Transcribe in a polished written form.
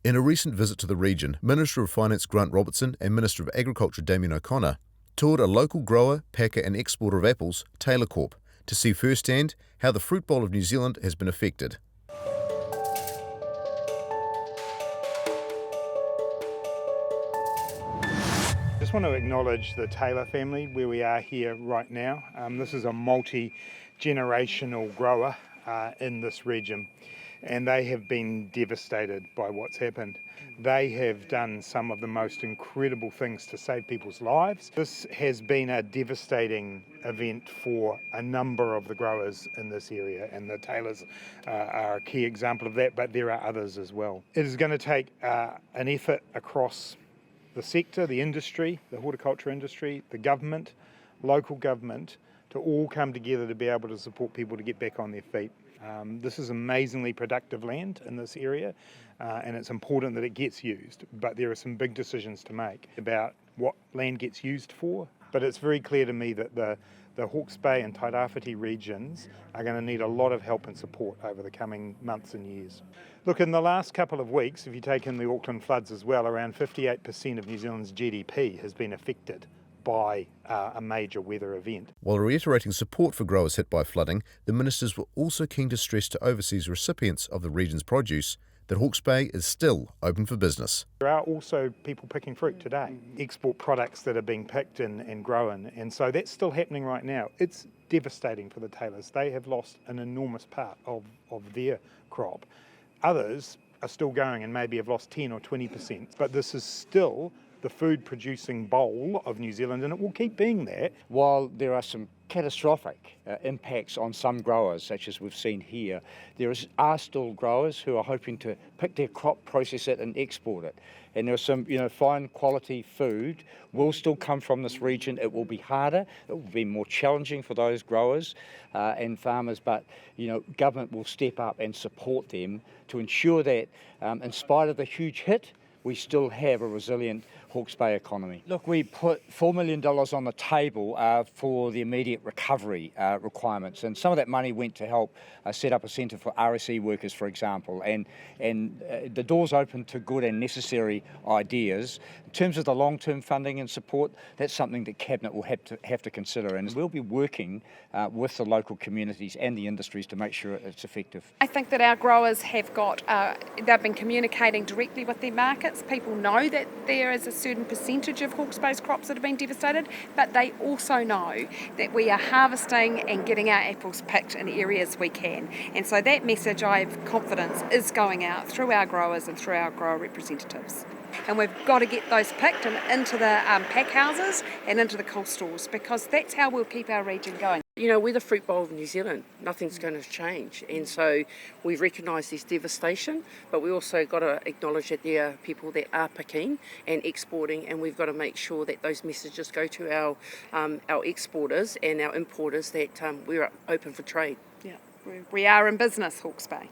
In a recent visit to the region, Minister of Finance Grant Robertson and Minister of Agriculture Damien O'Conner toured a local grower, packer and exporter of apples, Taylor Corp, to see firsthand how the fruit bowl of New Zealand has been affected. I just want to acknowledge the Taylor family where we are here right now. This is a multi-generational grower in this region, and they have been devastated by what's happened. They have done some of the most incredible things to save people's lives. This has been a devastating event for a number of the growers in this area, and the Taylors are a key example of that, but there are others as well. It is going to take an effort across the sector, the industry, the horticulture industry, the government, local government, to all come together to be able to support people to get back on their feet. This is amazingly productive land in this area, and it's important that it gets used, but there are some big decisions to make about what land gets used for. But it's very clear to me that the Hawke's Bay and Tairāwhiti regions are going to need a lot of help and support over the coming months and years. Look, in the last couple of weeks, if you take in the Auckland floods as well, around 58% of New Zealand's GDP has been affected by a major weather event. While reiterating support for growers hit by flooding, the ministers were also keen to stress to overseas recipients of the region's produce that Hawke's Bay is still open for business. There are also people picking fruit today, export products that are being picked and grown, and so that's still happening right now. It's devastating for the Taylors. They have lost an enormous part of their crop. Others are still going and maybe have lost 10 or 20%, but this is still the food producing bowl of New Zealand, and it will keep being that. While there are some catastrophic impacts on some growers, such as we've seen here, there are still growers who are hoping to pick their crop, process it and export it. And there are some, fine quality food will still come from this region. It will be harder, it will be more challenging for those growers and farmers, but government will step up and support them to ensure that in spite of the huge hit, we still have a resilient Hawke's Bay economy. Look, we put $4 million on the table for the immediate recovery requirements, and some of that money went to help set up a centre for RSE workers, for example, and the door's open to good and necessary ideas. In terms of the long-term funding and support, that's something that Cabinet will have to consider, and we'll be working with the local communities and the industries to make sure it's effective. I think that our growers have they've been communicating directly with their markets. People know that there is a certain percentage of Hawke's Bay's crops that have been devastated, but they also know that we are harvesting and getting our apples picked in areas we can. And so that message, I have confidence, is going out through our growers and through our grower representatives. And we've got to get those picked and into the pack houses and into the cold stores, because that's how we'll keep our region going. We're the fruit bowl of New Zealand. Nothing's going to change. And so we recognise this devastation, but we also got to acknowledge that there are people that are picking and exporting, and we've got to make sure that those messages go to our exporters and our importers that we're open for trade. Yeah, we are in business, Hawke's Bay.